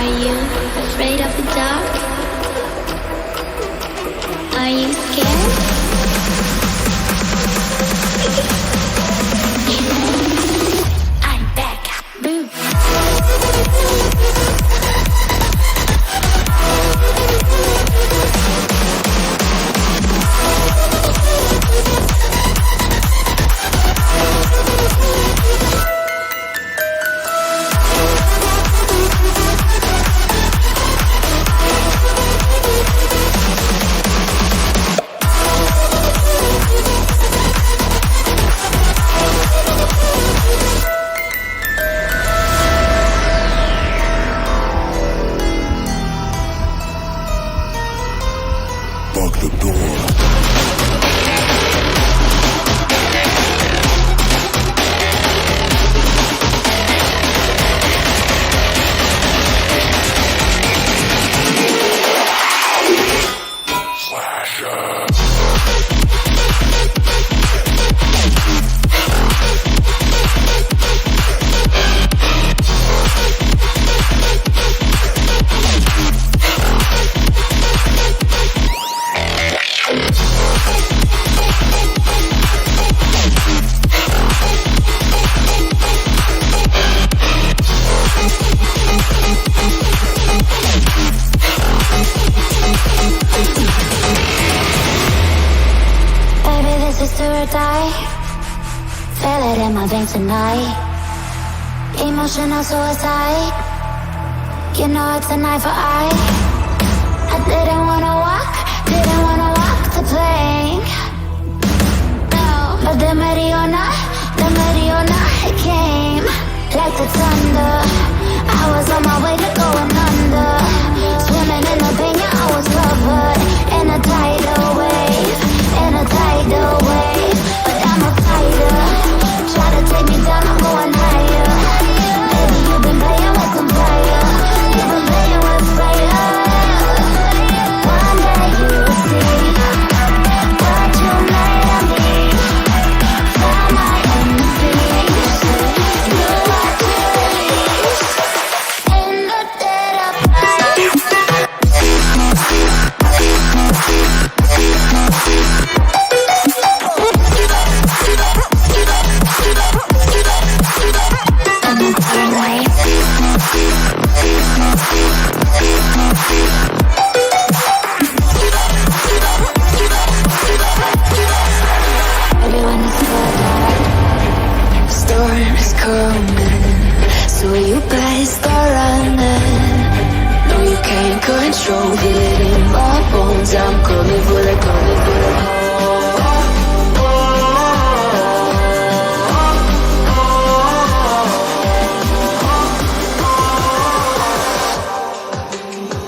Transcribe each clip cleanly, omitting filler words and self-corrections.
Are you afraid of the dark? Are you scared? I'm back. Boom. Tonight, emotional suicide. You know it's an eye for eye. I didn't wanna walk to playing. No, but the Mariona, it came like the thunder. I was on my way to going under, swimming in the pain, yeah, I was covered in a tidal wave, but I'm a fighter. Try to take me down, I'm going higher. Baby, you've been playing with some fire. You've been playing with fire. One day you'll see what you made of me. Found my enemies. Do what you release. In the dead of night. Everyone is scared. Storm is coming, so you better start running. No, you can't control it in my bones. I'm coming for the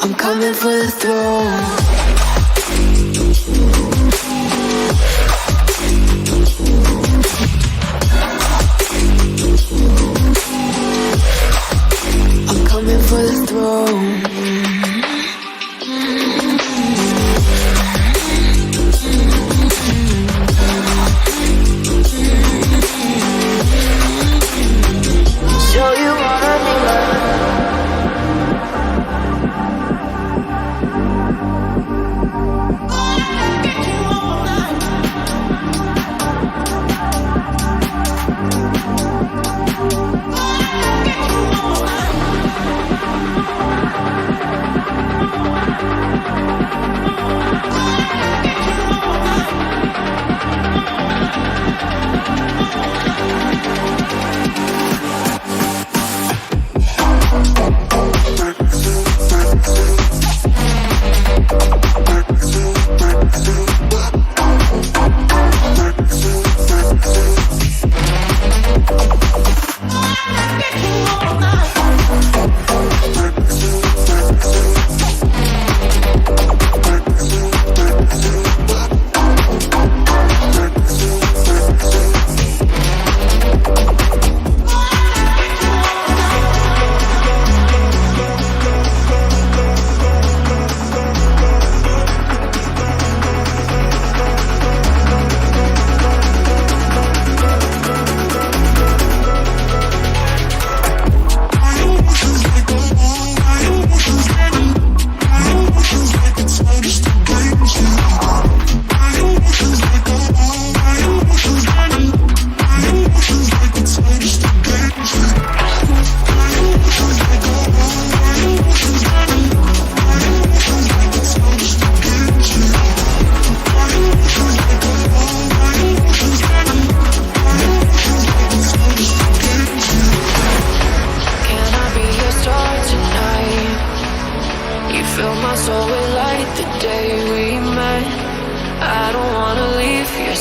I'm coming for the throne. I'm coming for the throne. Show you wanna be loved.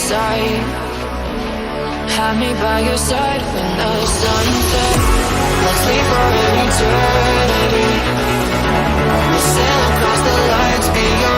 side. Have me by your side when the sun sets. Let's sleep for an eternity. We'll sail across the lights beyond